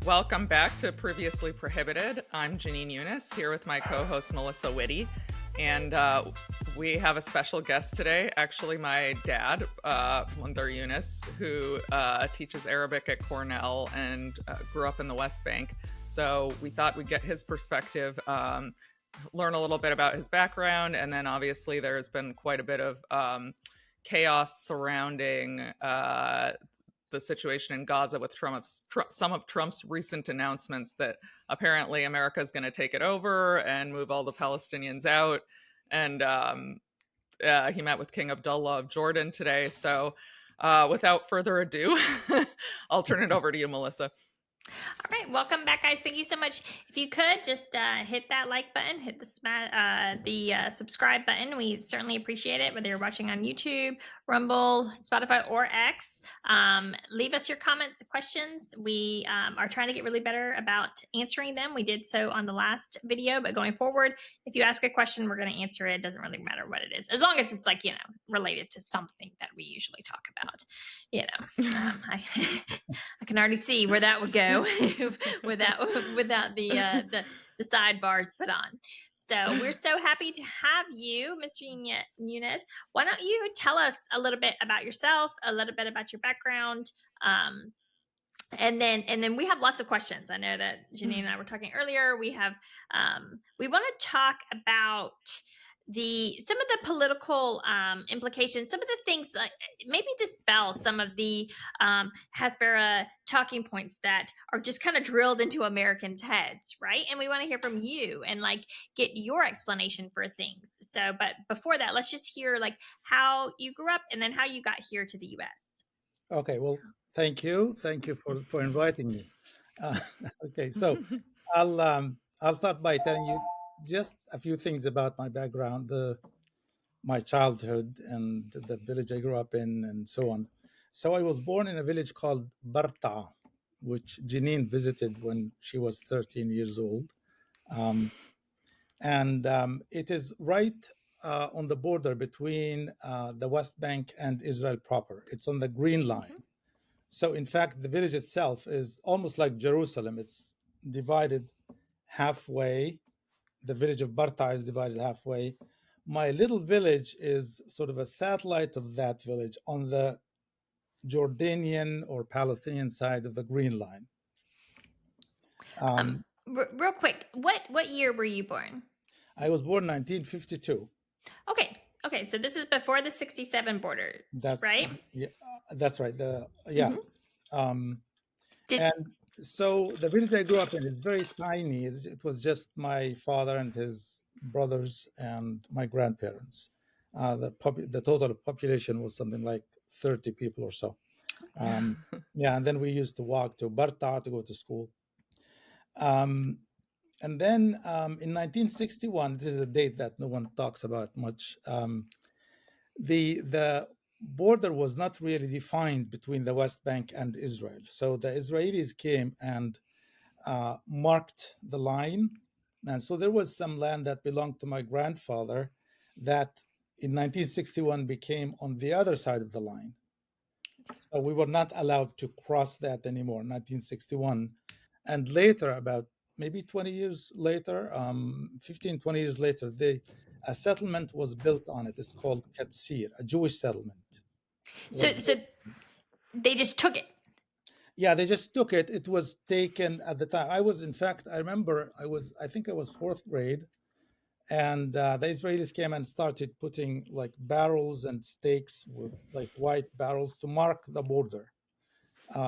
Welcome back to Previously Prohibited. I'm Jenin Eunice here with my co-host Melissa Whitty, and we have a special guest today. Actually, my dad, Mundar Eunice, who teaches Arabic at Cornell and grew up in the West Bank. So we thought we'd get his perspective, learn a little bit about his background, and then obviously there's been quite a bit of chaos surrounding the situation in Gaza with some of Trump's recent announcements that apparently America is going to take it over and move all the Palestinians out. And he met with King Abdullah of Jordan today. So without further ado, I'll turn it over to you, Melissa. All right, welcome back, guys. Thank you so much. If you could just hit that like button, hit the subscribe button. We certainly appreciate it, whether you're watching on YouTube, Rumble, Spotify, or X. Leave us your comments, questions. We are trying to get really better about answering them. We did so on the last video, but going forward, if you ask a question, we're going to answer it. It doesn't really matter what it is, as long as it's like, related to something that we usually talk about. I can already see where that would go without the sidebars put on. So we're so happy to have you, Mr. Nunez. Why don't you tell us a little bit about yourself, a little bit about your background, and then we have lots of questions. I know that Jenin and I were talking earlier. We want to talk about some of the political implications, some of the things that maybe dispel some of the Hasbara talking points that are just kind of drilled into Americans' heads, right? And we want to hear from you and get your explanation for things. So, but before that, let's just hear how you grew up and then how you got here to the U.S. Okay, well, thank you for inviting me. Okay, so I'll start by telling you just a few things about my background, my childhood, and the village I grew up in, and so on. So I was born in a village called Barta, which Jenin visited when she was 13 years old. It is right on the border between the West Bank and Israel proper. It's on the Green Line. Mm-hmm. So in fact, the village itself is almost like Jerusalem. It's divided halfway. The village of Barta is divided halfway. My little village is sort of a satellite of that village on the Jordanian or Palestinian side of the Green Line. Real quick, what year were you born? I was born in 1952. Okay, so this is before the 67 borders, right? Yeah, that's right. And so the village I grew up in is very tiny. It was just my father and his brothers and my grandparents. The total population was something like 30 people or so. And then we used to walk to Barta to go to school. And then in 1961, this is a date that no one talks about much, the border was not really defined between the West Bank and Israel. So the Israelis came and marked the line. And so there was some land that belonged to my grandfather that in 1961 became on the other side of the line. So we were not allowed to cross that anymore in 1961. And later, about maybe 20 years later, 15, 20 years later, a settlement was built on it. It's called Katsir, a Jewish settlement. So they just took it? Yeah, they just took it. It was taken at the time. I think I was fourth grade, and the Israelis came and started putting barrels and stakes with white barrels to mark the border,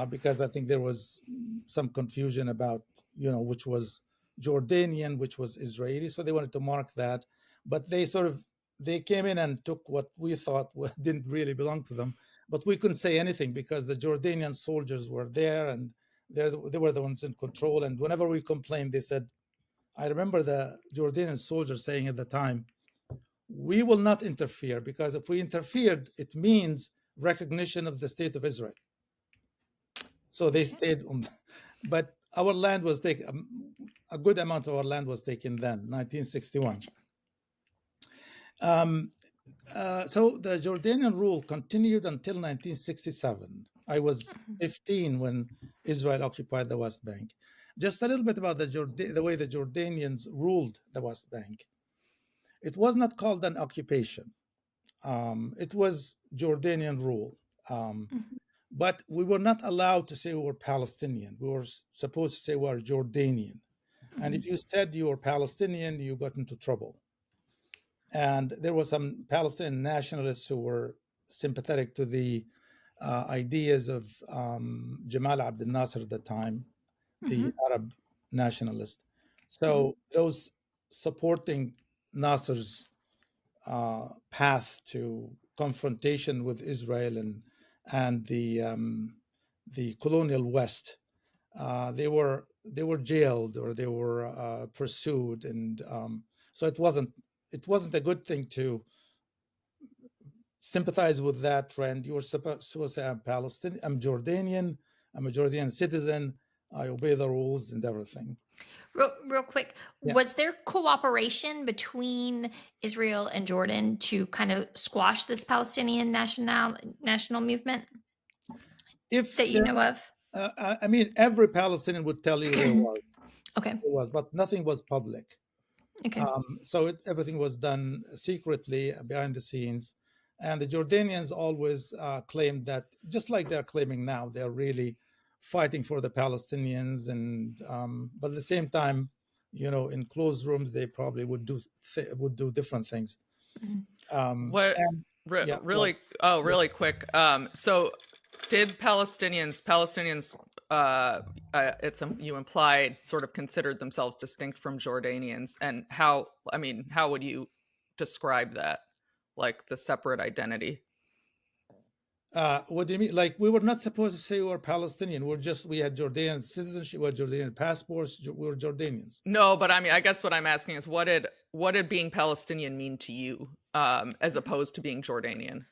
because I think there was some confusion about, which was Jordanian, which was Israeli. So they wanted to mark that. But they came in and took what we thought didn't really belong to them. But we couldn't say anything because the Jordanian soldiers were there and they were the ones in control. And whenever we complained, they said, I remember the Jordanian soldiers saying at the time, we will not interfere, because if we interfered, it means recognition of the state of Israel. So they stayed on, but our land was taken, a good amount of our land was taken then, 1961. So the Jordanian rule continued until 1967. I was 15 when Israel occupied the West Bank. Just a little bit about the way the Jordanians ruled the West Bank. It was not called an occupation. It was Jordanian rule. Um, Mhm. but we were not allowed to say we were Palestinian. We were supposed to say we are Jordanian. And if you said you were Palestinian, you got into trouble. And there were some Palestinian nationalists who were sympathetic to the ideas of Jamal Abdel Nasser at the time, the Arab nationalist. So those supporting Nasser's path to confrontation with Israel and the colonial West, they were jailed or they were pursued, and so it wasn't a good thing to sympathize with that trend. You were supposed to say, I'm Palestinian, I'm Jordanian, I'm a Jordanian citizen, I obey the rules and everything. Real quick, Yeah. was there cooperation between Israel and Jordan to kind of squash this Palestinian national movement If that you there, know of? I mean, every Palestinian would tell you Okay. there was, but nothing was public. Okay. So everything was done secretly behind the scenes. And the Jordanians always claimed that, just like they're claiming now, they're really fighting for the Palestinians. And but at the same time, in closed rooms, they probably would do different things. What And yeah, well, really quick. So did Palestinians you implied sort of considered themselves distinct from Jordanians, and how would you describe that, like the separate identity? what do you mean? Like, we were not supposed to say we were Palestinian. We had Jordanian citizenship, we had Jordanian passports, we were Jordanians. No, but I guess what I'm asking is what did being Palestinian mean to you, as opposed to being Jordanian?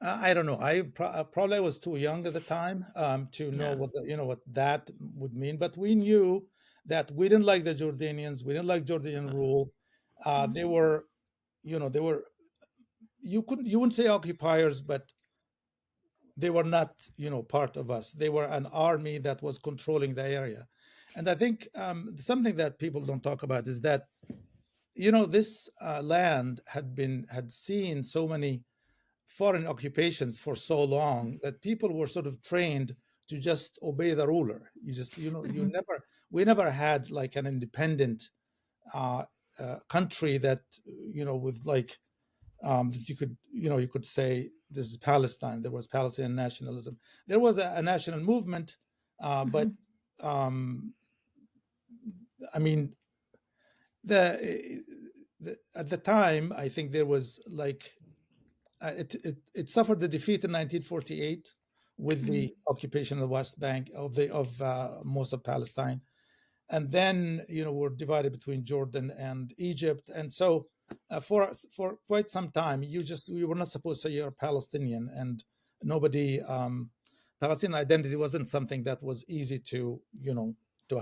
I don't know. I probably was too young at the time to know what that would mean. But we knew that we didn't like the Jordanians. We didn't like Jordanian rule. They were, they were. You wouldn't say occupiers, but they were not, part of us. They were an army that was controlling the area. And I think something that people don't talk about is that, this land had seen so many foreign occupations for so long that people were sort of trained to just obey the ruler. We never had like an independent country that, with like, that you could say this is Palestine. There was Palestinian nationalism. There was a national movement, but I mean, at the time, I think there was like it suffered the defeat in 1948 with the occupation of the West Bank of most of Palestine, and then we're divided between Jordan and Egypt, and so for quite some time you were not supposed to say you're Palestinian, and nobody Palestinian identity wasn't something that was easy to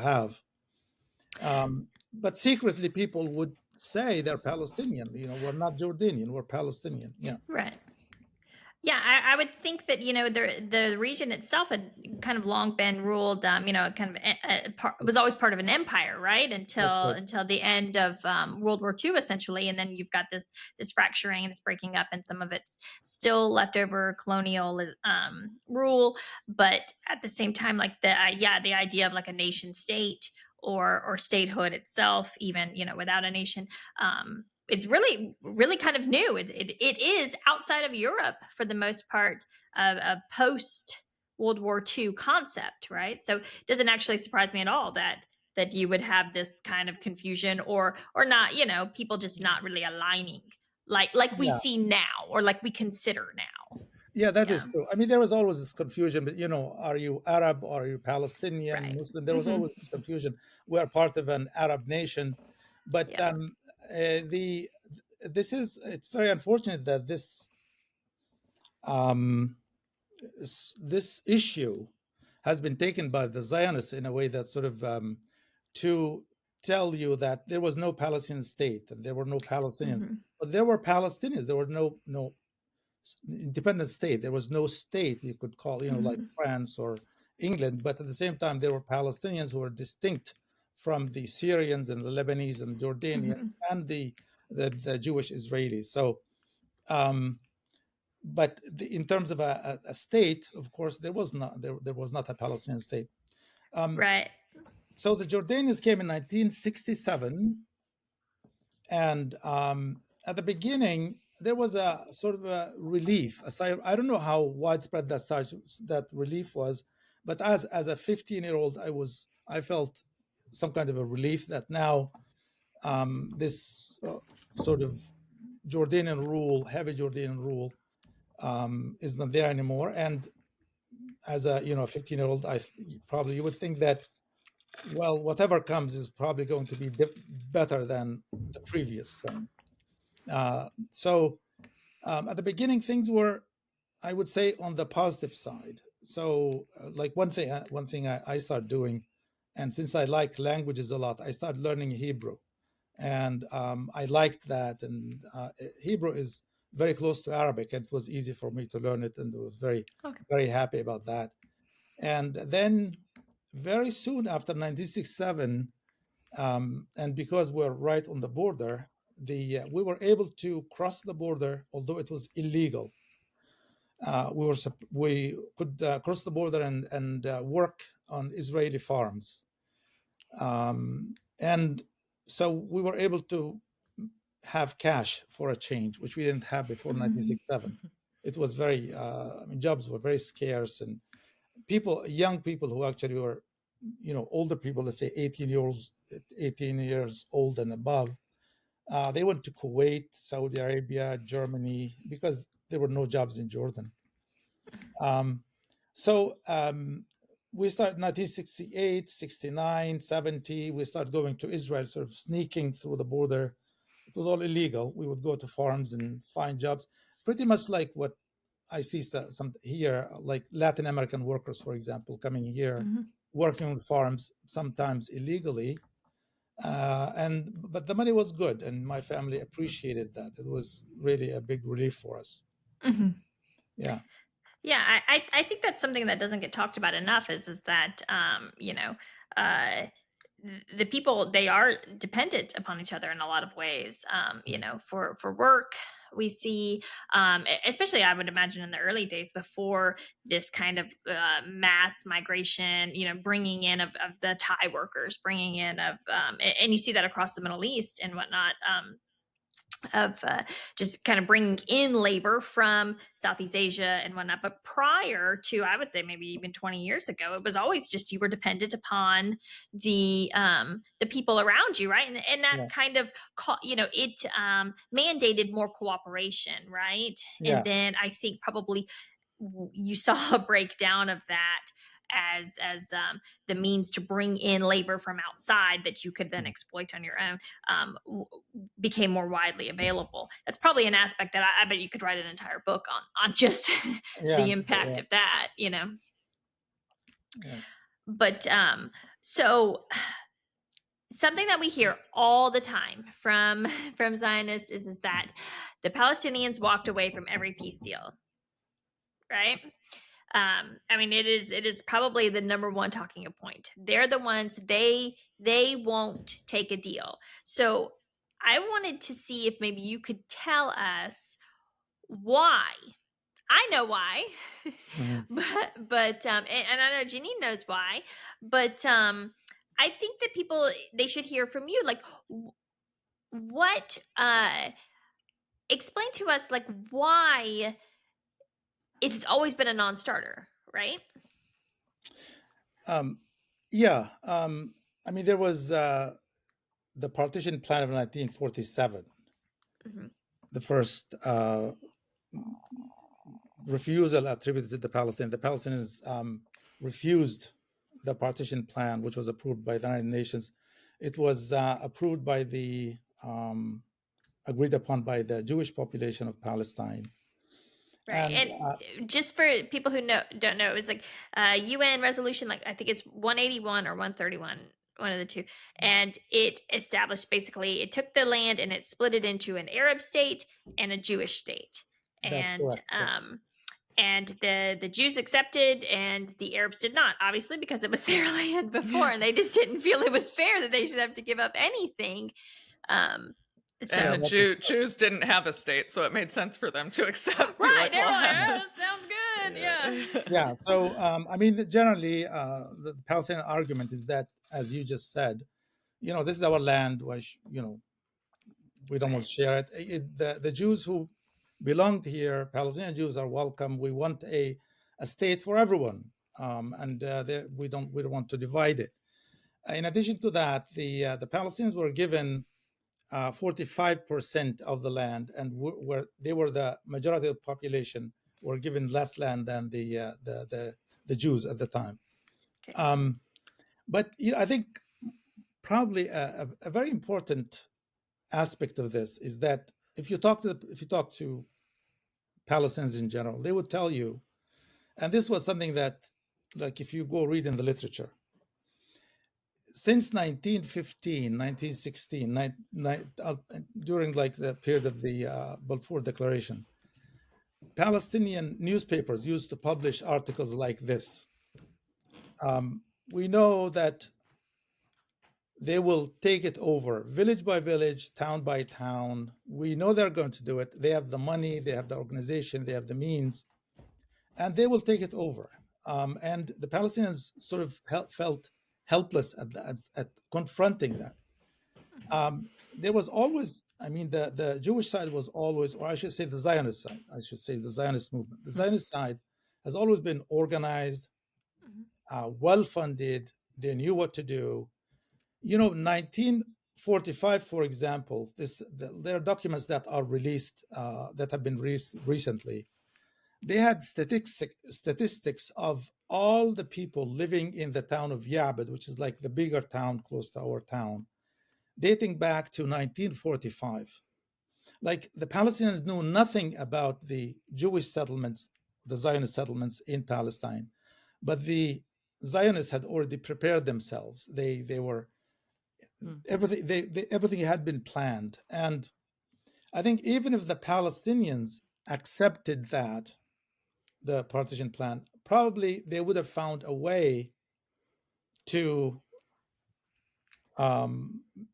have. But secretly, people would say they're Palestinian. We're not Jordanian, we're Palestinian. Yeah. Right. Yeah, I would think that the region itself had kind of long been ruled, kind of was always part of an empire, right? That's right. Until the end of World War II, essentially, and then you've got this fracturing and this breaking up, and some of it's still leftover colonial rule, but at the same time, like the idea of like a nation state or statehood itself, even without a nation. It's really, really kind of new. It is outside of Europe for the most part, a post World War II concept, right? So it doesn't actually surprise me at all that you would have this kind of confusion or not, people just not really aligning like we Yeah. see now or like we consider now. Yeah, that is Yeah. true. I mean, there was always this confusion, but are you Arab or are you Palestinian, Right. Muslim? There was always this confusion. We are part of an Arab nation, but Yeah. it's very unfortunate that um, this issue has been taken by the Zionists in a way that sort of to tell you that there was no Palestinian state and there were no Palestinians, but there were Palestinians. There were no independent state. There was no state you could call, like France or England, but at the same time, there were Palestinians who were distinct from the Syrians and the Lebanese and Jordanians and the Jewish Israelis. So, but in terms of a state, of course, there was not a Palestinian state. Right. So the Jordanians came in 1967, and at the beginning there was a sort of a relief. I don't know how widespread that relief was, but as a 15-year-old, I felt some kind of a relief that now this sort of Jordanian rule, heavy Jordanian rule, is not there anymore. And as a 15-year-old, you would think that, well, whatever comes is probably going to be better than the previous thing. So at the beginning, things were, I would say, on the positive side. So like one thing I started doing, and since I like languages a lot, I started learning Hebrew. And I liked that. And Hebrew is very close to Arabic, and it was easy for me to learn it, and I was very happy about that. And then very soon after 1967, and because we're right on the border, we were able to cross the border, although it was illegal. We could cross the border and work on Israeli farms, and so we were able to have cash for a change, which we didn't have before 1967. It was very, jobs were very scarce, and young people who actually were, older people, let's say 18 years old and above, they went to Kuwait, Saudi Arabia, Germany, because there were no jobs in Jordan. So we started 1968, 69, 70. We started going to Israel, sort of sneaking through the border. It was all illegal. We would go to farms and find jobs, pretty much like what I see some here, like Latin American workers, for example, coming here, working on farms, sometimes illegally. But the money was good, and my family appreciated that. It was really a big relief for us. Yeah. Yeah, I think that's something that doesn't get talked about enough is that the people, they are dependent upon each other in a lot of ways. For work, we see, especially I would imagine in the early days before this kind of mass migration, bringing in of the Thai workers, bringing in of, and you see that across the Middle East and whatnot. Of just kind of bringing in labor from Southeast Asia and whatnot. But prior to, I would say maybe even 20 years ago, it was always just you were dependent upon the people around you, right? And that kind of, it mandated more cooperation, right? Yeah. And then I think probably you saw a breakdown of that as the means to bring in labor from outside that you could then exploit on your own became more widely available. That's probably an aspect that I bet you could write an entire book on just the impact of that, Yeah. But so something that we hear all the time from Zionists is that the Palestinians walked away from every peace deal, right? It is probably the number one talking point. They're the ones, they won't take a deal. So I wanted to see if maybe you could tell us why. I know why, but and I know Jenin knows why, but I think that people, they should hear from you, like what, explain to us like why it's always been a non-starter, right? There was the partition plan of 1947, the first refusal attributed to the Palestinians. The Palestinians refused the partition plan, which was approved by the United Nations. It was approved by agreed upon by the Jewish population of Palestine. Right. And just for people who don't know, it was like UN resolution, like I think it's 181 or 131, one of the two. And it established, basically, it took the land and it split it into an Arab state and a Jewish state. That's and correct. Yeah. and the Jews accepted, and the Arabs did not, obviously, because it was their land before, and they just didn't feel it was fair that they should have to give up anything. So And the that is true. Jews didn't have a state, so it made sense for them to accept. be right, they're like, "Well, oh, sounds good, yeah. Yeah. So, I mean, generally, the Palestinian argument is that, as you just said, this is our land, which, we don't want to share it. The Jews who belonged here, Palestinian Jews, are welcome. We want a state for everyone, and we don't want to divide it. In addition to that, the Palestinians were given 45% of the land, and where they were the majority of the population, were given less land than the Jews at the time. Okay. But I think probably a very important aspect of this is that if you talk to Palestinians in general, they would tell you, and this was something that, like, if you go read in the literature, since 1915, 1916, during like the period of the Balfour Declaration, Palestinian newspapers used to publish articles like this. We know that they will take it over village by village, town by town. We know they're going to do it. They have the money, they have the organization, they have the means, and they will take it over. And the Palestinians sort of felt helpless at confronting that. There was always, I mean, the Jewish side was always, or I should say the Zionist side, I should say the Zionist movement. The Zionist side has always been organized, well-funded. They knew what to do. 1945, for example, there are documents that are released, that have been released recently. They had statistics of all the people living in the town of Ya'bad, which is like the bigger town close to our town, dating back to 1945. Like, the Palestinians knew nothing about the Jewish settlements, the Zionist settlements in Palestine, but the Zionists had already prepared themselves. They were everything had been planned, and I think even if the Palestinians accepted that, the partition plan, probably they would have found a way to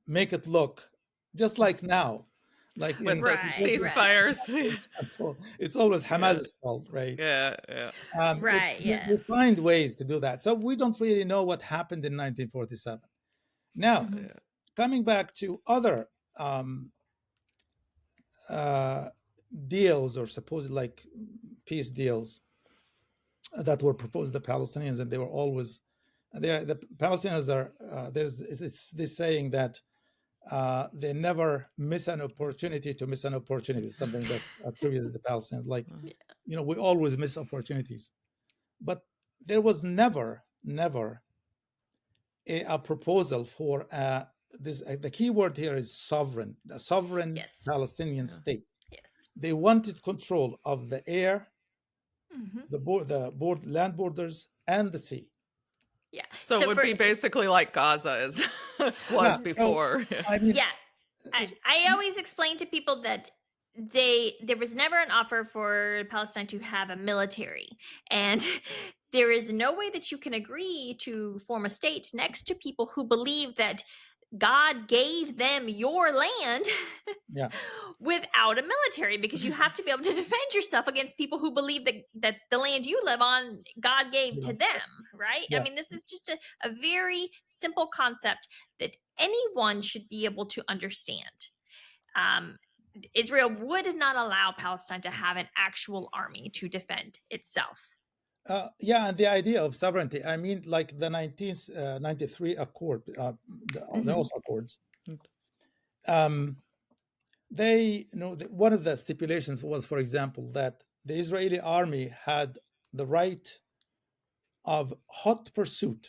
make it look just like now, like with in the ceasefires." It's always Hamas's fault, right? Yeah. Right, They find ways to do that. So we don't really know what happened in 1947. Now, coming back to other deals, or supposed like peace deals that were proposed to the Palestinians, and they were always there. The Palestinians are there's this saying that they never miss an opportunity to miss an opportunity. Something that's attributed to the Palestinians. Like, we always miss opportunities, but there was never a proposal for this. The key word here is sovereign. A sovereign Palestinian state. Yes. They wanted control of the air, the land borders, and the sea. Yeah. So it would be basically like Gaza was before. So, I mean, I always explain to people that there was never an offer for Palestine to have a military, and there is no way that you can agree to form a state next to people who believe that God gave them your land without a military, because you have to be able to defend yourself against people who believe that the land you live on, God gave to them, right? I mean, this is just a very simple concept that anyone should be able to understand. Israel would not allow Palestine to have an actual army to defend itself. And the idea of sovereignty, I mean, like the 1993 accord, the Oslo Accords, one of the stipulations was, for example, that the Israeli army had the right of hot pursuit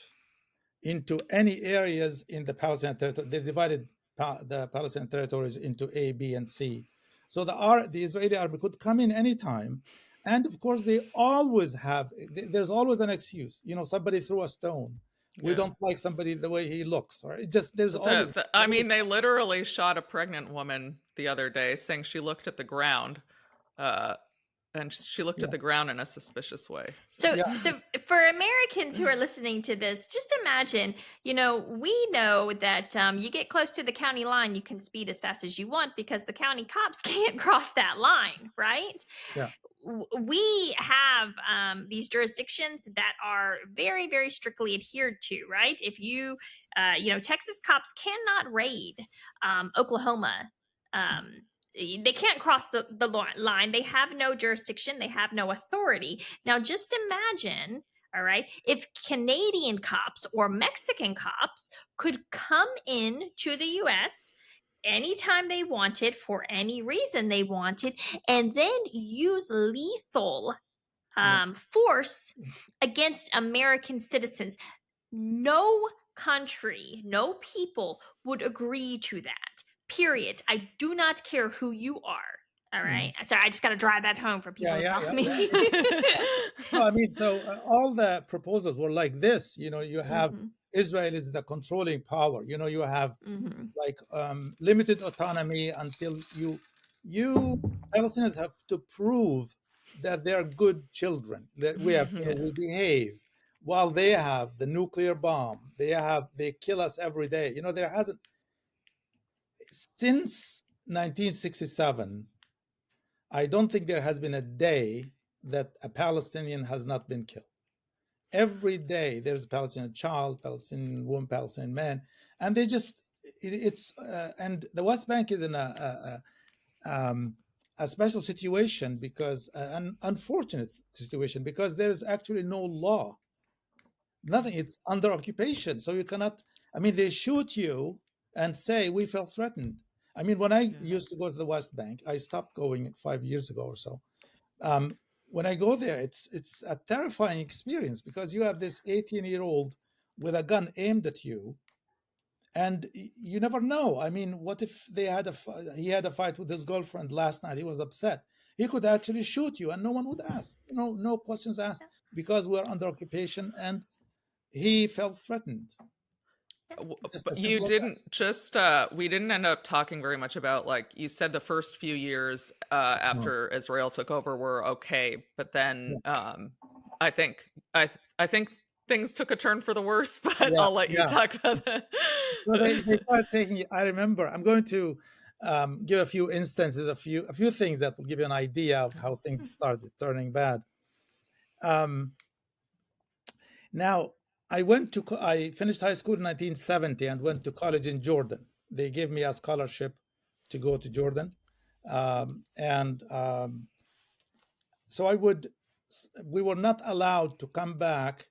into any areas in the Palestinian territory. They divided the Palestinian territories into A, B, and C. So the Israeli army could come in anytime. And of course, there's always an excuse. Somebody threw a stone. We don't like somebody the way he looks. Or there's always. I mean, they literally shot a pregnant woman the other day, saying she looked at the ground. And she looked Yeah. at the ground in a suspicious way. So, Yeah. so for Americans who are listening to this, just imagine, we know that you get close to the county line, you can speed as fast as you want because the county cops can't cross that line, right? Yeah. We have these jurisdictions that are very, very strictly adhered to, right? If you, Texas cops cannot raid Oklahoma. They can't cross the line. They have no jurisdiction. They have no authority. Now, just imagine, all right, if Canadian cops or Mexican cops could come in to the U.S. anytime they wanted, for any reason they wanted, and then use lethal force against American citizens. No country, no people would agree to that. Period. I do not care who you are. All right. Sorry, I just got to drive that home for people Yeah, to follow me. No, I mean, so all the proposals were like this. You have Israel is the controlling power. You have like limited autonomy until you Palestinians have to prove that they're good children, that we behave, while they have the nuclear bomb. They kill us every day. There hasn't, since 1967, I don't think there has been a day that a Palestinian has not been killed. Every day there's a Palestinian child, Palestinian woman, Palestinian man, and they just it's and the West Bank is in a special situation, because an unfortunate situation, because there is actually no law, nothing. It's under occupation, so you cannot. I mean, they shoot you and say we felt threatened. I mean, when I used to go to the West Bank, I stopped going 5 years ago or so. When I go there, it's a terrifying experience, because you have this 18-year-old with a gun aimed at you, and you never know. I mean, what if he had a fight with his girlfriend last night? He was upset. He could actually shoot you, and no one would ask. No questions asked, because we're under occupation, and he felt threatened. But you didn't just we didn't end up talking very much about, like you said, the first few years after Israel took over were okay, but then I think things took a turn for the worse, but I'll let you talk about that. So they started taking. I remember. I'm going to give a few instances, a few things that will give you an idea of how things started turning bad. Now, I finished high school in 1970 and went to college in Jordan. They gave me a scholarship to go to Jordan, so we were not allowed to come back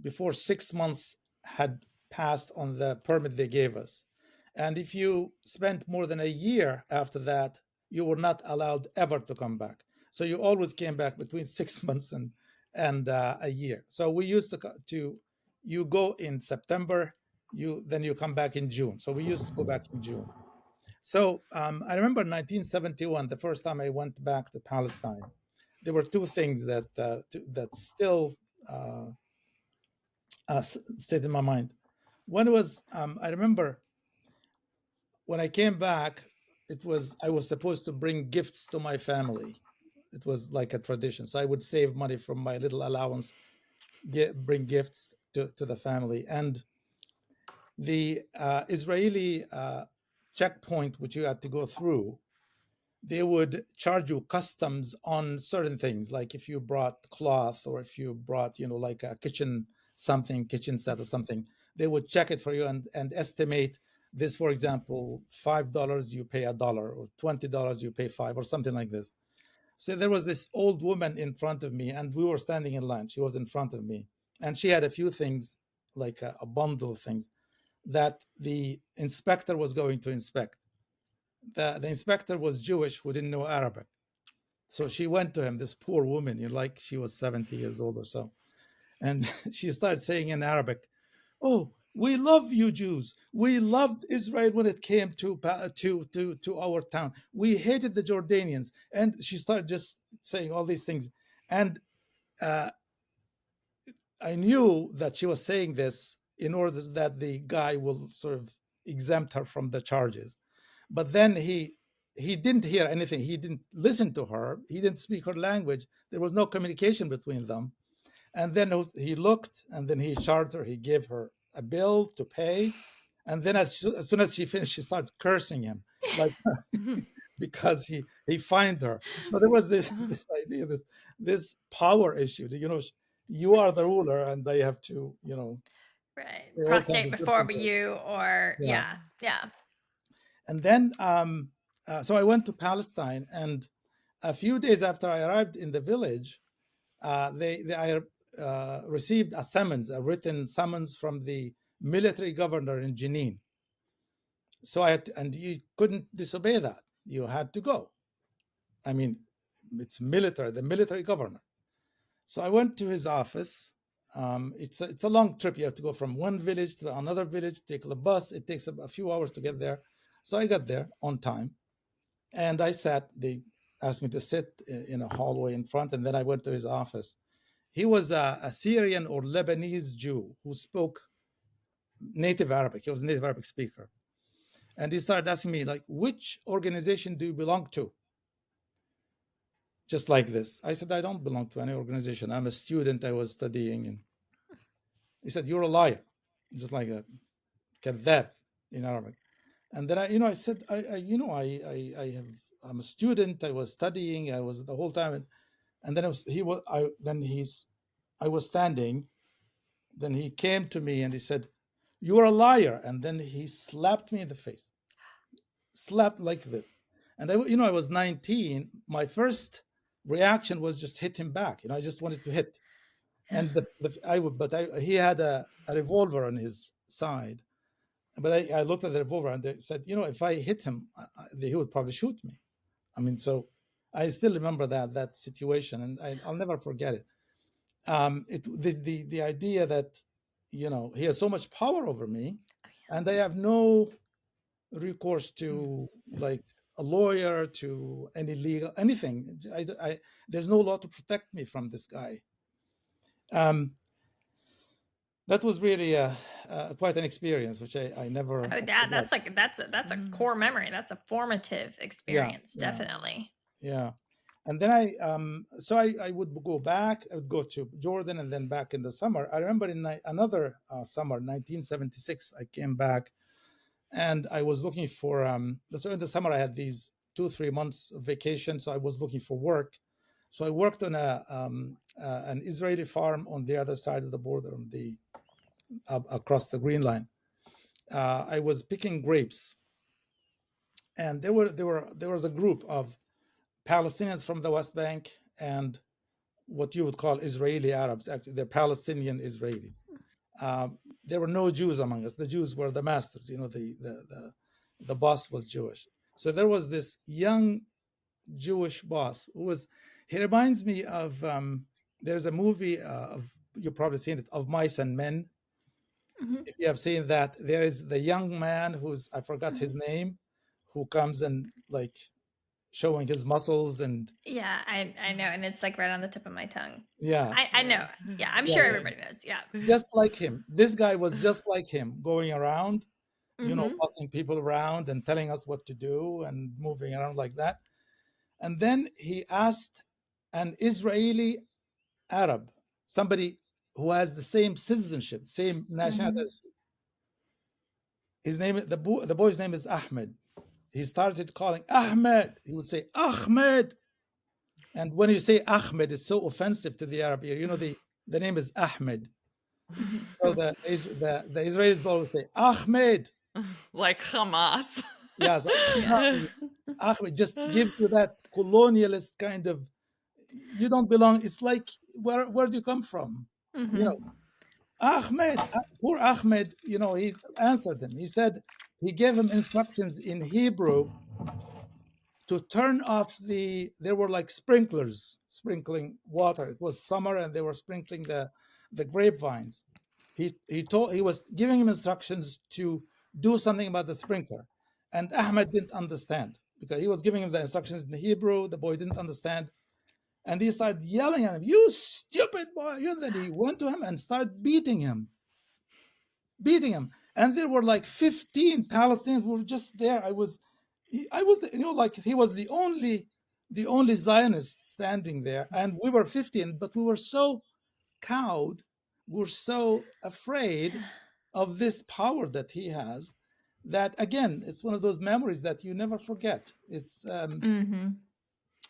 before 6 months had passed on the permit they gave us. And if you spent more than a year after that, you were not allowed ever to come back. So you always came back between 6 months and a year. So we used to you go in September, then you come back in June. So we used to go back in June. So I remember 1971, the first time I went back to Palestine. There were two things that still stayed in my mind. One was I remember when I came back, I was supposed to bring gifts to my family. It was like a tradition. So I would save money from my little allowance, bring gifts to the family. And the Israeli checkpoint, which you had to go through, they would charge you customs on certain things, like if you brought cloth, or if you brought, like a kitchen set or something, they would check it for you and estimate this. For example, $5 you pay $1, or $20 you pay $5, or something like this. So there was this old woman in front of me, and we were standing in line. She was in front of me, and she had a few things, like a bundle of things that the inspector was going to inspect. The inspector was Jewish, who didn't know Arabic. So she went to him, this poor woman, like she was 70 years old or so. And she started saying in Arabic, "Oh, we love you Jews. We loved Israel when it came to our town. We hated the Jordanians." And she started just saying all these things. And I knew that she was saying this in order that the guy will sort of exempt her from the charges. But then he he didn't hear anything. He didn't listen to her. He didn't speak her language. There was no communication between them. And then he looked, and then he charged her. He gave her a bill to pay. And then as soon as she finished, she started cursing him, like because he fined her. So there was this idea, this power issue. You are the ruler, and they have to, Right. they also have Prostrate a before different. you, or Yeah. yeah. And then, so I went to Palestine, and a few days after I arrived in the village, I received a written summons from the military governor in Jenin. So and you couldn't disobey that. You had to go. I mean, it's military, the military governor. So I went to his office. It's a long trip. You have to go from one village to another village, take the bus. It takes a few hours to get there. So I got there on time, and I sat. They asked me to sit in a hallway in front, and then I went to his office. He was a Syrian or Lebanese Jew who spoke native Arabic. He was a native Arabic speaker. And he started asking me, like, which organization do you belong to? Just like this. I said, I don't belong to any organization. I'm a student. I was studying. And he said, you're a liar. Just like that. Kadhab in Arabic. And then I said, I'm a student. I was studying. I was the whole time. And then I was standing. Then he came to me and he said, you're a liar. And then he slapped me in the face. Slapped like this. And I was 19. My first reaction was just hit him back. I just wanted to hit. And he had a revolver on his side. But I looked at the revolver and they said, if I hit him, he would probably shoot me. I mean, so I still remember that situation, and I'll never forget it. The idea that, he has so much power over me, and I have no recourse to like a lawyer, to any legal anything. There's no law to protect me from this guy. That was really quite an experience, which I never. Oh, that's a core memory. That's a formative experience, Yeah. Definitely. Yeah. And then I would go back. I would go to Jordan, and then back in the summer. I remember in another summer, 1976, I came back, and I was looking for. So in the summer, I had these 2-3 months of vacation, so I was looking for work. So I worked on an Israeli farm on the other side of the border, across the Green Line. I was picking grapes, and there was a group of Palestinians from the West Bank and what you would call Israeli Arabs. Actually, they're Palestinian Israelis. There were no Jews among us. The Jews were the masters. The boss was Jewish. So there was this young Jewish boss he reminds me of, there's a movie you've probably seen it, of Mice and Men. Mm-hmm. If you have seen that, there is the young man I forgot his name, who comes and like showing his muscles. And yeah, I know, and it's like right on the tip of my tongue. Yeah, I know. Yeah, I'm sure everybody knows. Yeah, just like him. This guy was just like him, going around, Mm-hmm. bossing people around and telling us what to do and moving around like that. And then he asked an Israeli Arab, somebody who has the same citizenship, same nationality. His name, the boy's name is Ahmed. He started calling Ahmed. He would say Ahmed, and when you say Ahmed, it's so offensive to the Arab ear. The name is Ahmed. So the Israelis always say Ahmed, like Hamas. Yeah, so Ahmed just gives you that colonialist kind of, you don't belong. It's like, where do you come from? Mm-hmm. Ahmed, poor Ahmed, he answered him. He said he gave him instructions in Hebrew to turn off there were like sprinklers sprinkling water. It was summer and they were sprinkling the grapevines. He was giving him instructions to do something about the sprinkler. And Ahmed didn't understand because he was giving him the instructions in Hebrew. The boy didn't understand. And he started yelling at him, "You stupid boy!" And then he went to him and started beating him. And there were like 15 Palestinians who were just there. I was, like he was the only Zionist standing there, and we were 15, but we were so cowed, we're so afraid of this power that he has, that again, it's one of those memories that you never forget. Mm-hmm.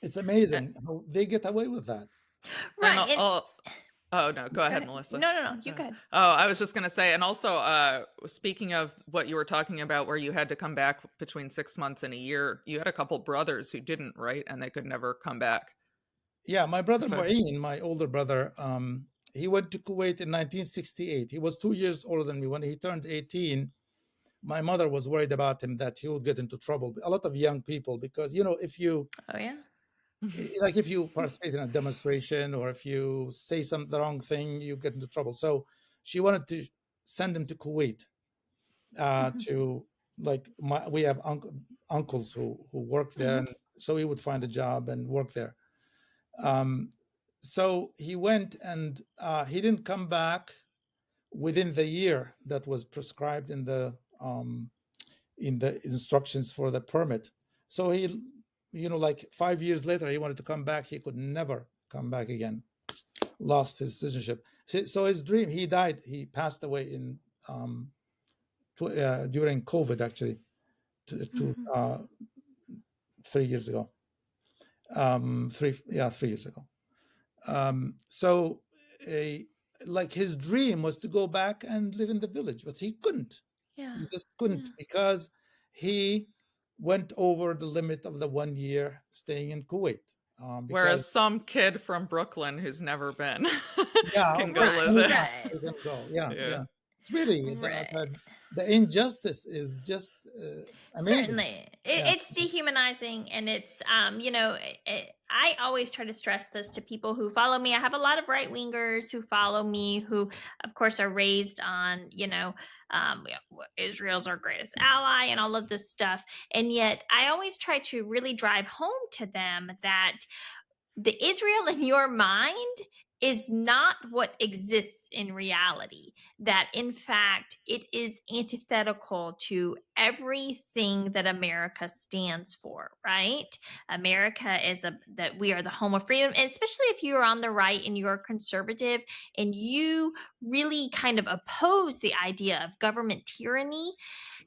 It's amazing how they get away with that. And Right. oh no, go ahead, ahead. Melissa. No, you go ahead. Oh, I was just gonna say, and also, speaking of what you were talking about, where you had to come back between 6 months and a year, you had a couple brothers who didn't, right? And they could never come back. Yeah, my brother If I- Mu'in, my older brother, he went to Kuwait in 1968. He was 2 years older than me. When he turned 18, my mother was worried about him, that he would get into trouble. A lot of young people, because if you Oh yeah. like if you participate in a demonstration, or if you say the wrong thing, you get into trouble. So she wanted to send him to Kuwait, to, like, we have uncles who work there, and so he would find a job and work there. So he went, and he didn't come back within the year that was prescribed in the instructions for the permit. So he, like 5 years later, he wanted to come back. He could never come back again. Lost his citizenship. So his dream, he died. He passed away in during COVID, actually, 3 years ago. 3 years ago. So, like, his dream was to go back and live in the village, but he couldn't. Yeah. He just couldn't, because he went over the limit of the 1 year staying in Kuwait. Whereas some kid from Brooklyn who's never been can go right, live there. right. They can go. Yeah. Yeah. It's really Right. the injustice is just amazing. Certainly, Yeah. it's dehumanizing, and it's I always try to stress this to people who follow me. I have a lot of right wingers who follow me, who of course are raised on Israel's our greatest ally and all of this stuff, and yet I always try to really drive home to them that the Israel in your mind is not what exists in reality. That in fact, it is antithetical to everything that America stands for, right? America is that we are the home of freedom, and especially if you're on the right and you're conservative and you really kind of oppose the idea of government tyranny,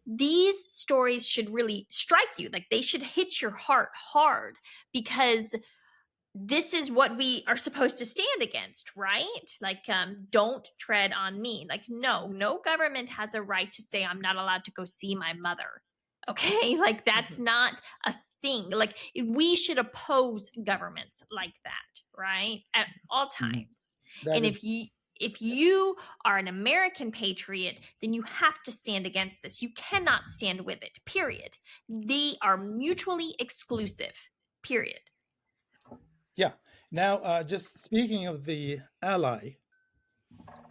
these stories should really strike you. Like, they should hit your heart hard, because this is what we are supposed to stand against, right? Like, don't tread on me. Like, no government has a right to say I'm not allowed to go see my mother. Okay, like, that's not a thing. Like, we should oppose governments like that, right? At all times. And if you are an American patriot, then you have to stand against this. You cannot stand with it, period. They are mutually exclusive, period. Yeah. Now, just speaking of the ally,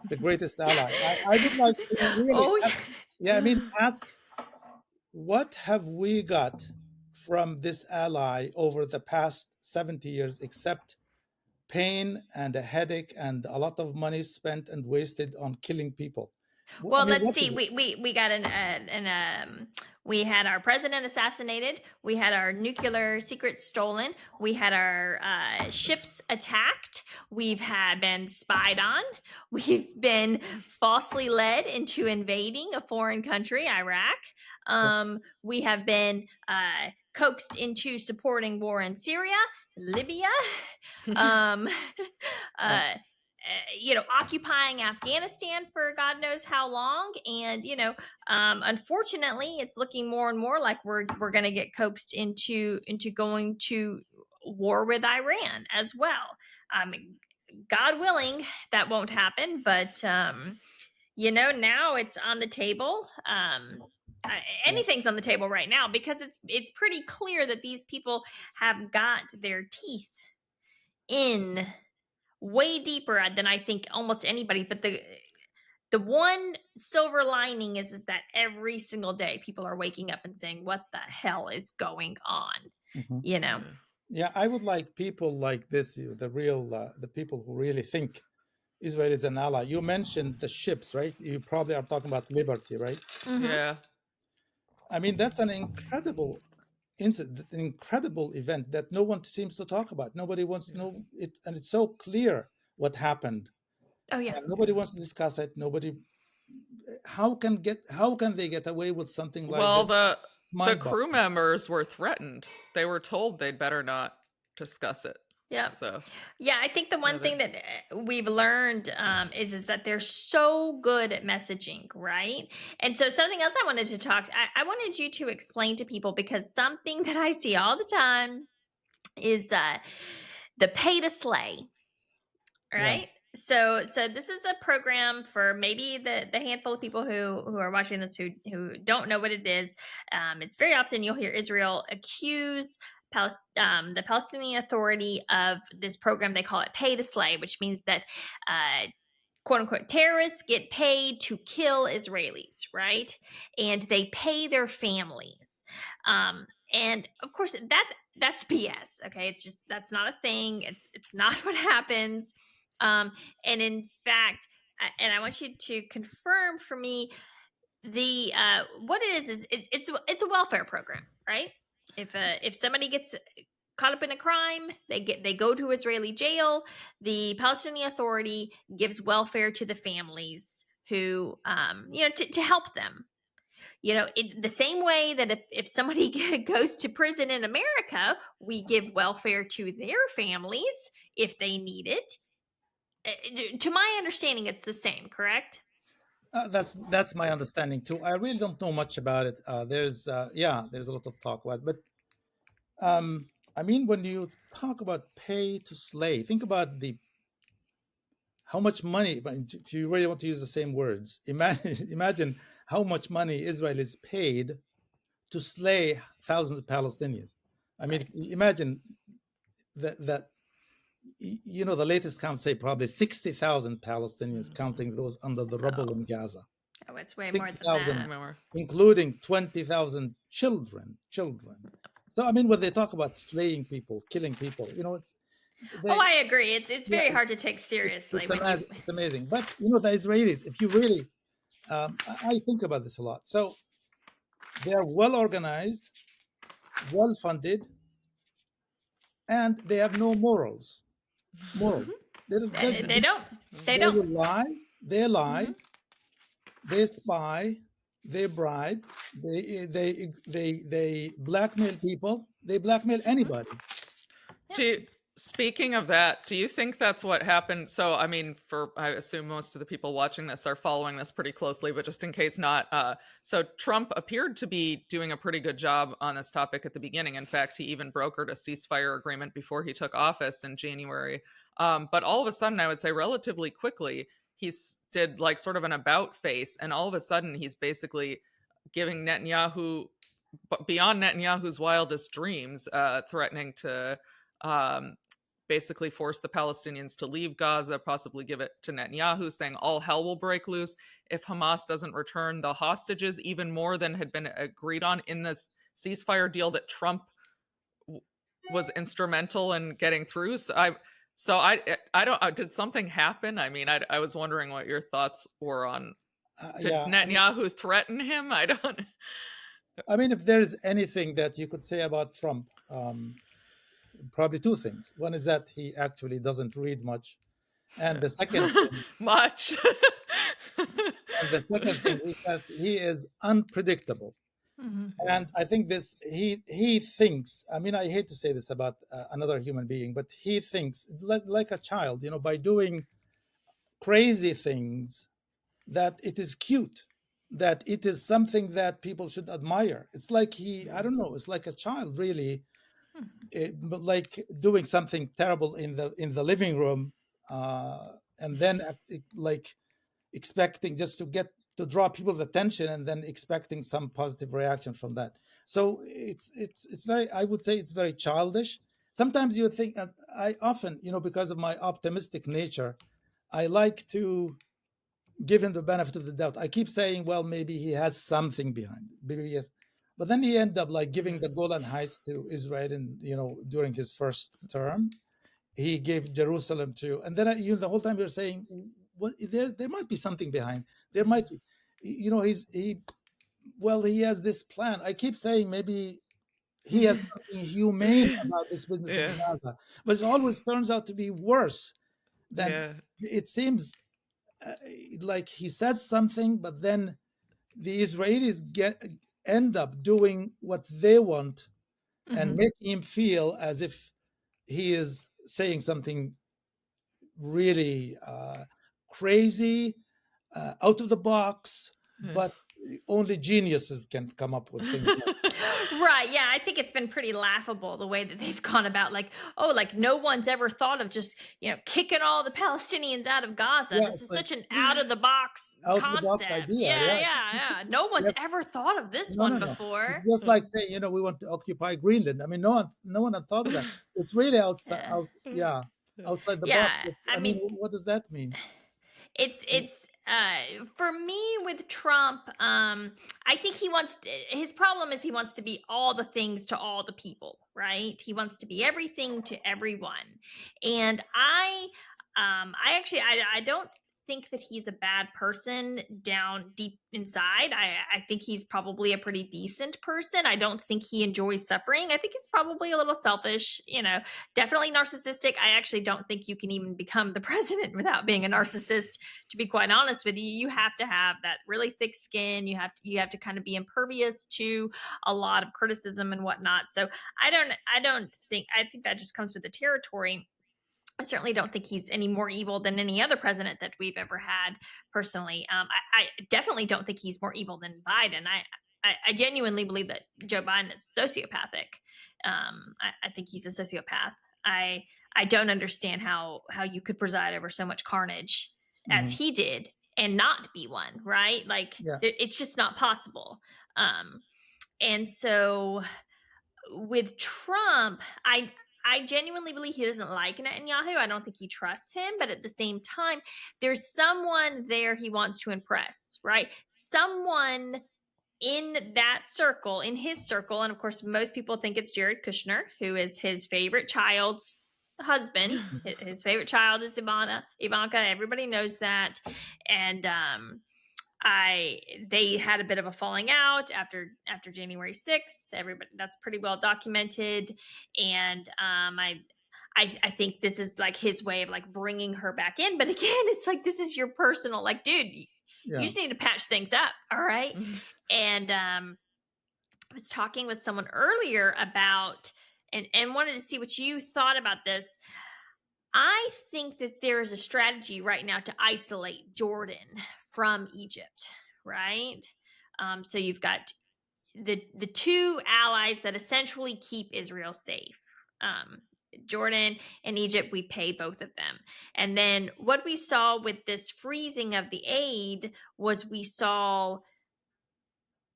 the greatest ally, I would like to really, ask, what have we got from this ally over the past 70 years, except pain and a headache and a lot of money spent and wasted on killing people? Well, let's see. We got we had our president assassinated. We had our nuclear secrets stolen. We had our ships attacked. We've been spied on. We've been falsely led into invading a foreign country, Iraq. We have been coaxed into supporting war in Syria, Libya. Occupying Afghanistan for God knows how long, and unfortunately, it's looking more and more like we're going to get coaxed into going to war with Iran as well. God willing, that won't happen, but now it's on the table. Anything's on the table right now, because it's pretty clear that these people have got their teeth in way deeper than I think almost anybody. But the one silver lining is that every single day people are waking up and saying, what the hell is going on? Yeah, I would like people like this, the people who really think Israel is an ally. You mentioned the ships, right? You probably are talking about Liberty, right? Yeah. I mean, that's an incredible incident, an incredible event that no one seems to talk about. Nobody wants to know it, and it's so clear what happened. Oh yeah. And nobody wants to discuss it. Nobody. How can they get away with something like Well, this? the Mind crew boggling. members were threatened. They were told they'd better not discuss it. Yeah. So Yeah, I think the one thing that we've learned is that they're so good at messaging, right? And so something else I wanted to talk, I wanted you to explain to people, because something that I see all the time is the pay to slay, Yeah. right? So this is a program for maybe the handful of people who are watching this who don't know what it is. It's very often you'll hear Israel accuse the Palestinian Authority of this program. They call it pay to slay, which means that quote unquote terrorists get paid to kill Israelis, right? And they pay their families. And of course that's BS. Okay. It's just, that's not a thing. It's not what happens. And in fact, and I want you to confirm for me the what it is it's a welfare program, right? If somebody gets caught up in a crime, they go to Israeli jail. The Palestinian Authority gives welfare to the families who to help them. The same way that if somebody goes to prison in America, we give welfare to their families if they need it. To my understanding, it's the same, correct? That's my understanding too. I really don't know much about it. There's a lot of talk about it, but I mean, when you talk about pay to slay, think about how much money. If you really want to use the same words, imagine how much money Israel is paid to slay thousands of Palestinians. I mean, imagine that the latest counts say probably 60,000 Palestinians, counting those under the rubble in Gaza. Oh, it's way more than 60,000, that. including 20,000 children. So I mean, when they talk about slaying people, killing people, I agree. It's very hard to take seriously. It's amazing. But the Israelis, if you really, I think about this a lot. So they are well organized, well funded, and they have no morals. They don't. They lie. They lie. Mm-hmm. They spy. They bribe. They blackmail people. They blackmail anybody. Speaking of that, do you think that's what happened? So, I mean, I assume most of the people watching this are following this pretty closely, but just in case not, so Trump appeared to be doing a pretty good job on this topic at the beginning. In fact, he even brokered a ceasefire agreement before he took office in January. But all of a sudden, I would say relatively quickly, he did like sort of an about face, and all of a sudden, he's basically giving Netanyahu, beyond Netanyahu's wildest dreams, threatening to basically force the Palestinians to leave Gaza, possibly give it to Netanyahu, saying all hell will break loose if Hamas doesn't return the hostages, even more than had been agreed on in this ceasefire deal that Trump was instrumental in getting through. So I don't. Did something happen? I mean, I was wondering what your thoughts were on. Did Netanyahu threaten him? I don't. I mean, if there's anything that you could say about Trump, probably two things. One is that he actually doesn't read much, and the second thing, much. And the second thing is that he is unpredictable. Mm-hmm. And I think he thinks, I mean, I hate to say this about another human being, but he thinks like a child, by doing crazy things, that it is cute, that it is something that people should admire. It's like I don't know, it's like a child really, but like doing something terrible in the living room, and then like expecting just to draw people's attention, and then expecting some positive reaction from that. So it's very, I would say it's very childish. Sometimes you think, I often, because of my optimistic nature, I like to give him the benefit of the doubt. I keep saying, well, maybe he has something behind it. Maybe he has. But then he ended up like giving the Golan Heights to Israel, and during his first term, he gave Jerusalem to, and then the whole time you're saying, well, there might be something behind. There might be, he has this plan. I keep saying maybe he has something humane about this business in Yeah. Gaza, but it always turns out to be worse than Yeah. it seems. uh, like he says something, but then the Israelis end up doing what they want and Mhm. making him feel as if he is saying something really crazy, out of the box, Yeah. but only geniuses can come up with things like Right. Yeah. I think it's been pretty laughable the way that they've gone about, like, oh, like no one's ever thought of just, kicking all the Palestinians out of Gaza. yeah, This it's is like such an out of the box out of the box concept. idea. Yeah. Yeah, Yeah. Yeah. No one's yes, ever thought of this no, one no, no. before. It's just like saying, we want to occupy Greenland. I mean, no one had thought of that. It's really outside, Yeah. yeah, outside the Yeah. box. I I mean, mean, what does that mean? it's for me with Trump. I think his problem is he wants to be all the things to all the people, right? He wants to be everything to everyone. And I actually I don't think that he's a bad person down deep inside. I think he's probably a pretty decent person. I don't think he enjoys suffering. I think he's probably a little selfish, definitely narcissistic. I actually don't think you can even become the president without being a narcissist, to be quite honest with you. You have to have that really thick skin. You have to kind of be impervious to a lot of criticism and whatnot. So I think that just comes with the territory. I certainly don't think he's any more evil than any other president that we've ever had, personally. I definitely don't think he's more evil than Biden. I genuinely believe that Joe Biden is sociopathic. I think he's a sociopath. I don't understand how you could preside over so much carnage as Mhm. he did and not be one, right? Like, Yeah, it's just not possible. And so with Trump, I genuinely believe he doesn't like Netanyahu. I don't think he trusts him, but at the same time, there's someone there he wants to impress, right? Someone in that circle, in his circle, and of course, most people think it's Jared Kushner, who is his favorite child's husband. His favorite child is Ivanka. Everybody knows that, and they had a bit of a falling out after January 6th. Everybody, that's pretty well documented, and I think this is like his way of like bringing her back in. But again, it's like, this is your personal, like, dude, you yeah. just need to patch things up, all right? And I was talking with someone earlier about and wanted to see what you thought about this. I think that there is a strategy right now to isolate Jordan from Egypt, right? So you've got the two allies that essentially keep Israel safe. Jordan and Egypt, we pay both of them. And then what we saw with this freezing of the aid was we saw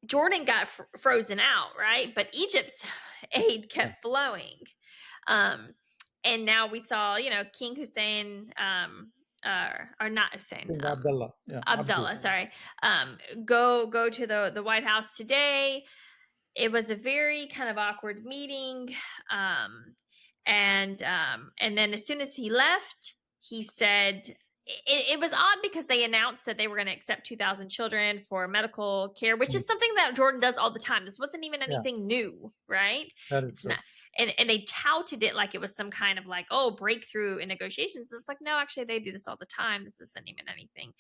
Jordan got frozen out, right? But Egypt's aid kept flowing. And now we saw, King Hussein, or not Hussein, King Abdullah. Yeah, Abdullah. Abdullah, sorry, go to the White House today. It was a very kind of awkward meeting, and then as soon as he left, he said it was odd because they announced that they were going to accept 2,000 children for medical care, which is something that Jordan does all the time. This wasn't even Yeah, anything new, right? that is It's true. not. And they touted it like it was some kind of like, oh, breakthrough in negotiations. It's like, no, actually they do this all the time. This isn't even anything.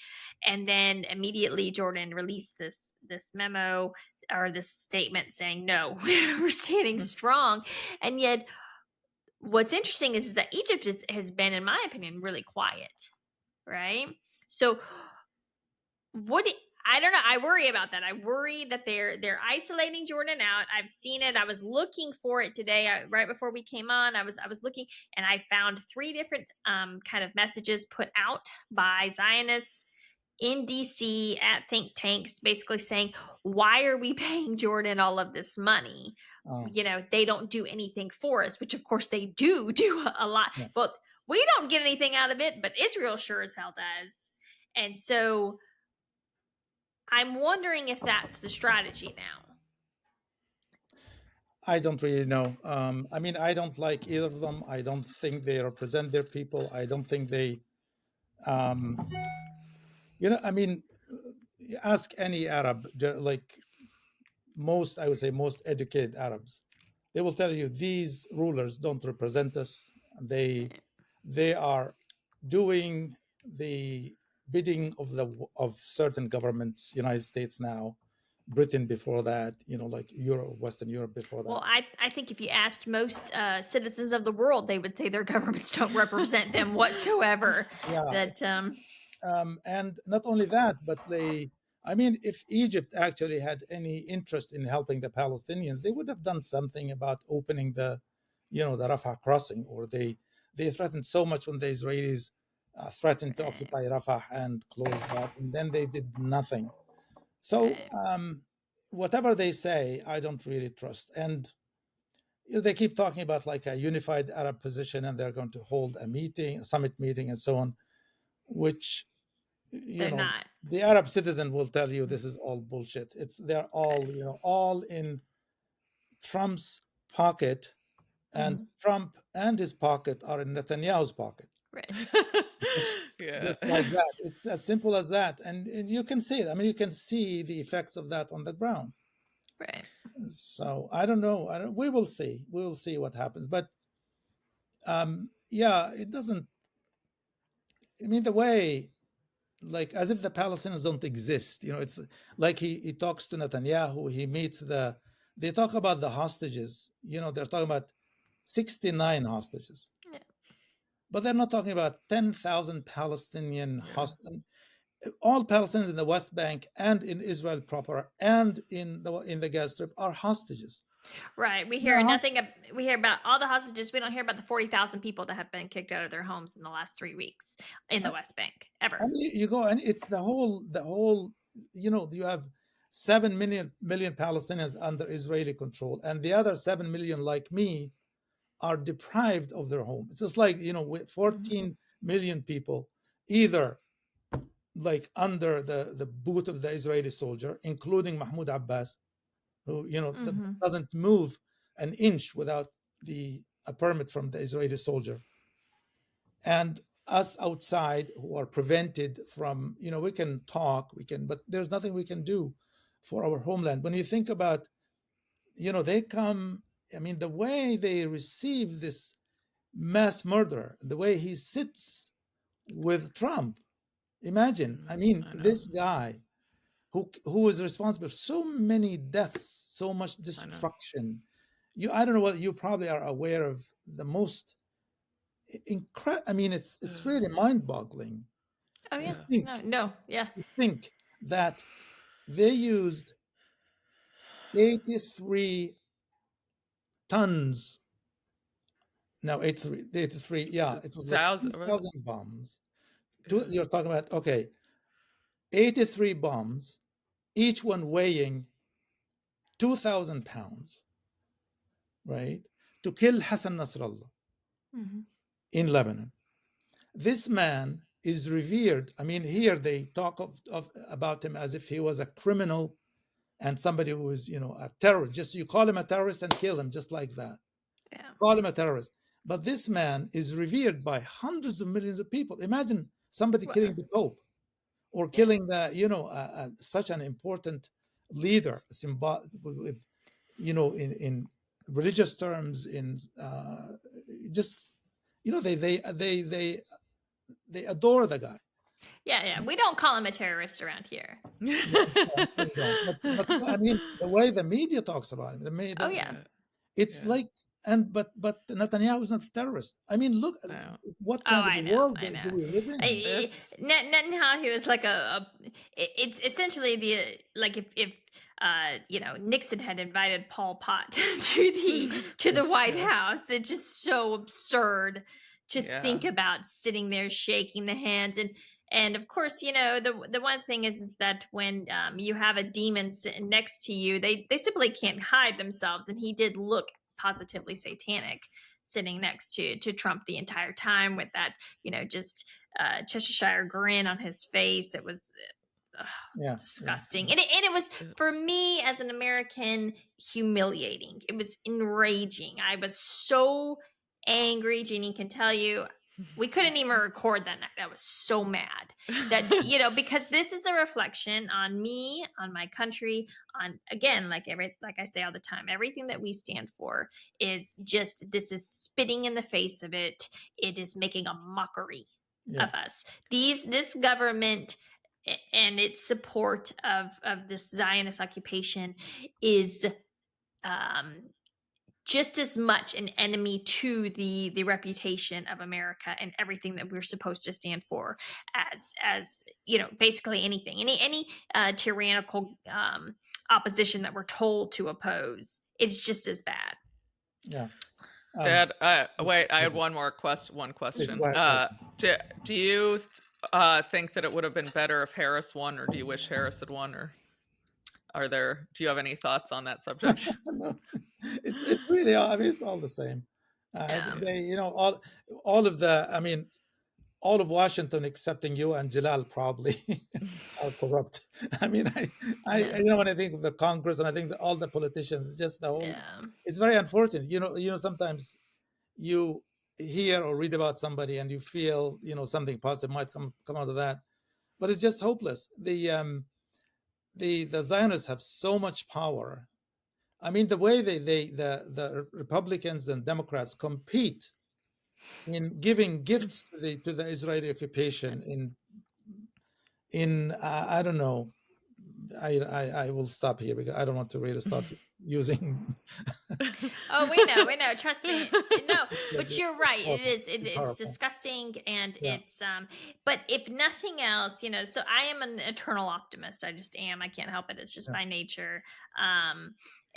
And then immediately Jordan released this memo or this statement saying, no, we're standing strong. And yet what's interesting is that Egypt has been, in my opinion, really quiet, right? So I don't know. I worry about that. I worry that they're isolating Jordan out. I've seen it. I was looking for it today, right before we came on. I was looking, and I found 3 different kind of messages put out by Zionists in DC at think tanks, basically saying, why are we paying Jordan all of this money? Oh, They don't do anything for us, which of course they do a lot. yeah. But we don't get anything out of it, but Israel sure as hell does. And so I'm wondering if that's the strategy now. I don't really know. I mean, I don't like either of them. I don't think they represent their people. I don't think they, I mean, ask any Arab, like I would say most educated Arabs. they will tell you these rulers don't represent us. They are doing the bidding of certain governments, United States now, Britain before that, like Europe, Western Europe before that. Well, I think if you asked most citizens of the world, they would say their governments don't represent them whatsoever. Yeah. That And not only that, but if Egypt actually had any interest in helping the Palestinians, they would have done something about opening the Rafah crossing, or they threatened so much when the Israelis threatened to occupy Rafah and close that, and then they did nothing. So whatever they say, I don't really trust. And they keep talking about like a unified Arab position, and they're going to hold a summit meeting, and so on, which they're not. The Arab citizen will tell you this is all bullshit. They're all all in Trump's pocket, and Trump and his pocket are in Netanyahu's pocket. Right. Just like that. It's as simple as that. And you can see it. You can see the effects of that on the ground. Right. So I don't know. We will see. We will see what happens. But it doesn't. The way, like, as if the Palestinians don't exist. It's like he talks to Netanyahu. He meets they talk about the hostages. They're talking about 69 hostages. Yeah. But they're not talking about 10,000 Palestinian hostages. All Palestinians in the West Bank and in Israel proper and in the Gaza Strip are hostages. Right. We hear nothing. We hear about all the hostages. We don't hear about the 40,000 people that have been kicked out of their homes in the last 3 weeks in the West Bank ever. You go, and it's the whole. You have 7 million Palestinians under Israeli control, and the other 7 million, like me, are deprived of their home. It's just like, with 14 million people, either like under the boot of the Israeli soldier, including Mahmoud Abbas, who doesn't move an inch without a permit from the Israeli soldier, and us outside who are prevented from, we can talk, but there's nothing we can do for our homeland. When you think about, they come, the way they receive this mass murderer, the way he sits with Trump, imagine, this guy who is responsible for so many deaths, so much destruction. I don't know what you probably are aware of the most incredible. It's really mind-boggling. Oh yeah. Yeah. To think that they used 83 tons. No, 83. Yeah, it was like 2,000 bombs. You're talking about 83 bombs, each one weighing 2,000 pounds, right? To kill Hassan Nasrallah in Lebanon. This man is revered. Here they talk about him as if he was a criminal and somebody who was, a terrorist. Just you call him a terrorist and kill him just like that. Yeah. Call him a terrorist. But this man is revered by hundreds of millions of people. Imagine somebody killing the Pope, or killing such an important leader, with, in religious terms, in just, they adore the guy. Yeah. We don't call him a terrorist around here. But the way the media talks about him, it's like, but Netanyahu is not a terrorist. Look, what kind of world do we live in? Netanyahu is like it's essentially if Nixon had invited Pol Pot to the White House. It's just so absurd to think about sitting there shaking the hands. And of course, the one thing is that when you have a demon sitting next to you, they simply can't hide themselves. And he did look positively satanic sitting next to Trump the entire time with that, just Cheshire grin on his face. It was disgusting. And it was, for me as an American, humiliating. It was enraging. I was so angry. Jeannie can tell you, We couldn't even record that night. I was so mad that, because this is a reflection on me, on my country, on, again, like I say all the time, everything that we stand for is just, this is spitting in the face of it. It is making a mockery of us. This government and its support of this Zionist occupation is just as much an enemy to the reputation of America and everything that we're supposed to stand for as basically anything, any tyrannical opposition that we're told to oppose. It's just as bad. Yeah. Dad, wait, I had one question. Do you think that it would have been better if Harris won, or do you wish Harris had won, or do you have any thoughts on that subject? No, it's really, I mean, it's all the same. They, all of the, I mean, all of Washington, excepting you and Jalal, probably are corrupt. I mean, when I think of the Congress and I think that all the politicians, just the whole, it's very unfortunate. Sometimes you hear or read about somebody and you feel, something positive might come out of that, but it's just hopeless. The Zionists have so much power. I mean, the way the Republicans and Democrats compete in giving gifts to the Israeli occupation in I don't know. I will stop here because I don't want to really start using. Oh, we know. Trust me. No, but you're right. It's disgusting, and it's But if nothing else, so I am an eternal optimist. I just am. I can't help it. It's just by nature.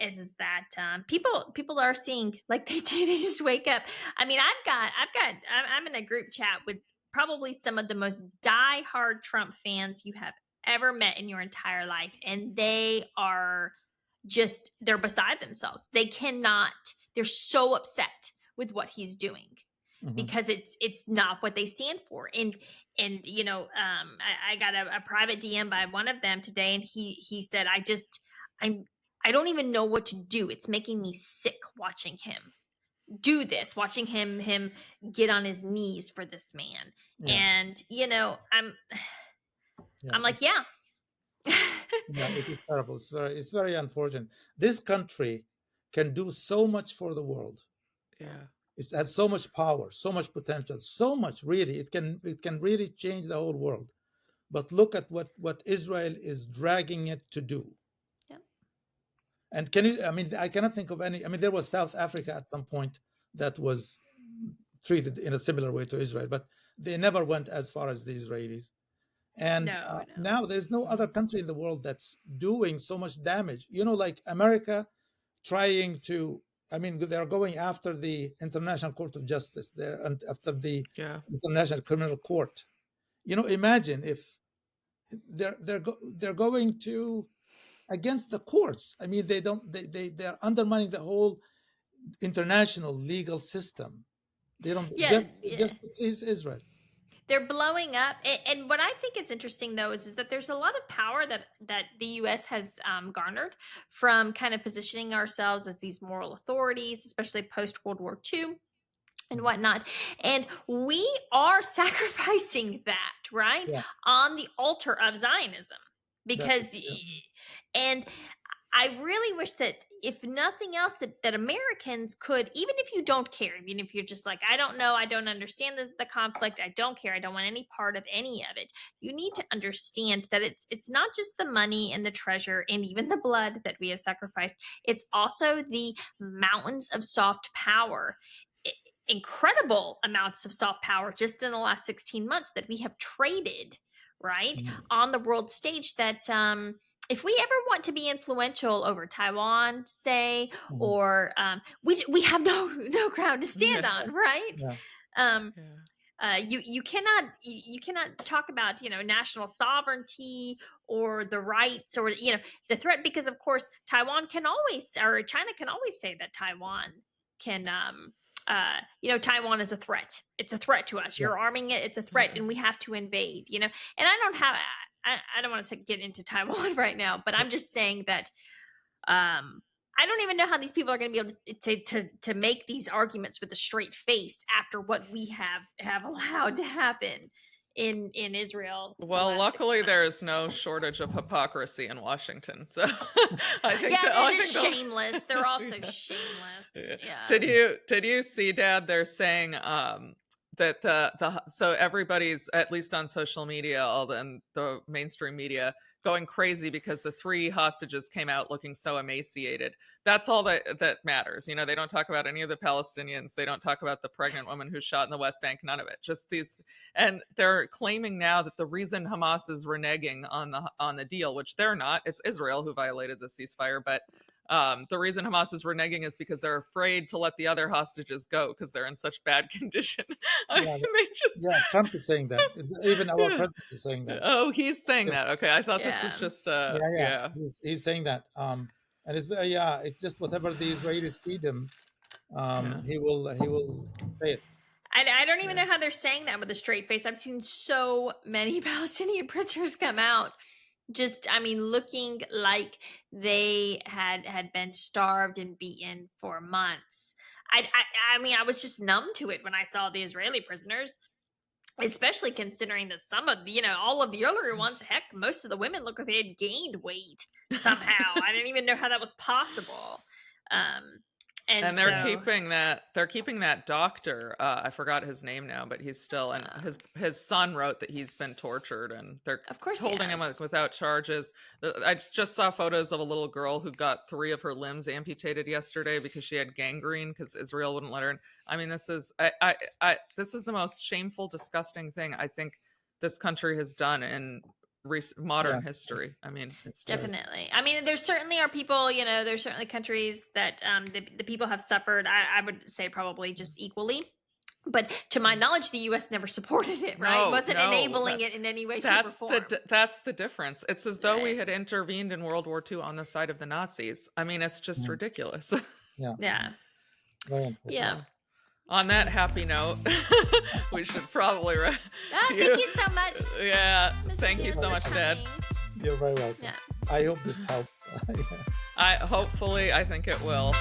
Is that people are seeing like they do. They just wake up. I mean, I'm in a group chat with probably some of the most die-hard Trump fans you have ever met in your entire life, and they're beside themselves. They're so upset with what he's doing because it's not what they stand for. And I got a private DM by one of them today, and he said, I don't even know what to do. It's making me sick watching him do this, watching him get on his knees for this man. And I'm like, yeah. It is terrible. It's very unfortunate. This country can do so much for the world. It has so much power, so much potential, so much really. It can really change the whole world. But look at what Israel is dragging it to do. And I cannot think of any. I mean, there was South Africa at some point that was treated in a similar way to Israel, but they never went as far as the Israelis. And now there's no other country in the world that's doing so much damage. Like America trying to, they're going after the International Court of Justice there and after the International Criminal Court. Imagine if they're going to against the courts. I mean, they're undermining the whole international legal system. They don't just please Israel. They're blowing up. And what I think is interesting, though, is that there's a lot of power that the U.S. has garnered from kind of positioning ourselves as these moral authorities, especially post-World War II and whatnot. And we are sacrificing that, right, on the altar of Zionism. Because, and I really wish that if nothing else, that Americans could, even if you don't care, even if you're just like, I don't know, I don't understand the conflict, I don't care, I don't want any part of any of it, you need to understand that it's not just the money and the treasure and even the blood that we have sacrificed. It's also the mountains of soft power, incredible amounts of soft power just in the last 16 months that we have traded, right, on the world stage, that if we ever want to be influential over Taiwan, say, or we have no ground to stand on, right? You cannot talk about national sovereignty or the rights or the threat, because of course China can always say that Taiwan can Taiwan is a threat. It's a threat to us. You're arming it. It's a threat, and we have to invade. And I don't want to get into Taiwan right now, but I'm just saying that I I don't even know how these people are going to be able to make these arguments with a straight face after what we have allowed to happen in Israel. Well, luckily there's no shortage of hypocrisy in Washington, so I think they're just shameless. They're also shameless. Yeah. Did you see, Dad? They're saying that so everybody's, at least on social media, the mainstream media, going crazy because the 3 hostages came out looking so emaciated. That's all that matters. You know, they don't talk about any of the Palestinians. They don't talk about the pregnant woman who's shot in the West Bank. None of it. Just these. And they're claiming now that the reason Hamas is reneging on the deal, which they're not, it's Israel who violated the ceasefire, but the reason Hamas is reneging is because they're afraid to let the other hostages go because they're in such bad condition. Trump is saying that. Even our president is saying that. Oh, he's saying that. Okay, I thought this was just He's saying that. And it's just whatever the Israelis feed him, he will say it. I don't even know how they're saying that with a straight face. I've seen so many Palestinian prisoners come out looking like they had been starved and beaten for months. I was just numb to it when I saw the Israeli prisoners, especially considering that some of all of the earlier ones, heck, most of the women look like they had gained weight somehow. I didn't even know how that was possible. And they're keeping that doctor. I forgot his name now, but he's still, and his son wrote that he's been tortured, and they're holding him without charges. I just saw photos of a little girl who got 3 of her limbs amputated yesterday because she had gangrene because Israel wouldn't let her in. I mean, this is the most shameful, disgusting thing I think this country has done in modern history. I mean, it's definitely. I mean, there certainly are people. There's certainly countries that the people have suffered. I would say probably just equally. But to my knowledge, the U.S. never supported it. Right? Wasn't enabling it in any way, shape, or form. That's the difference. It's as though we had intervened in World War II on the side of the Nazis. I mean, it's just ridiculous. Yeah. On that happy note, we should probably. Thank you so much. Yeah, thank you so much, Dad. You're very welcome. Yeah. I hope this helps. I think it will.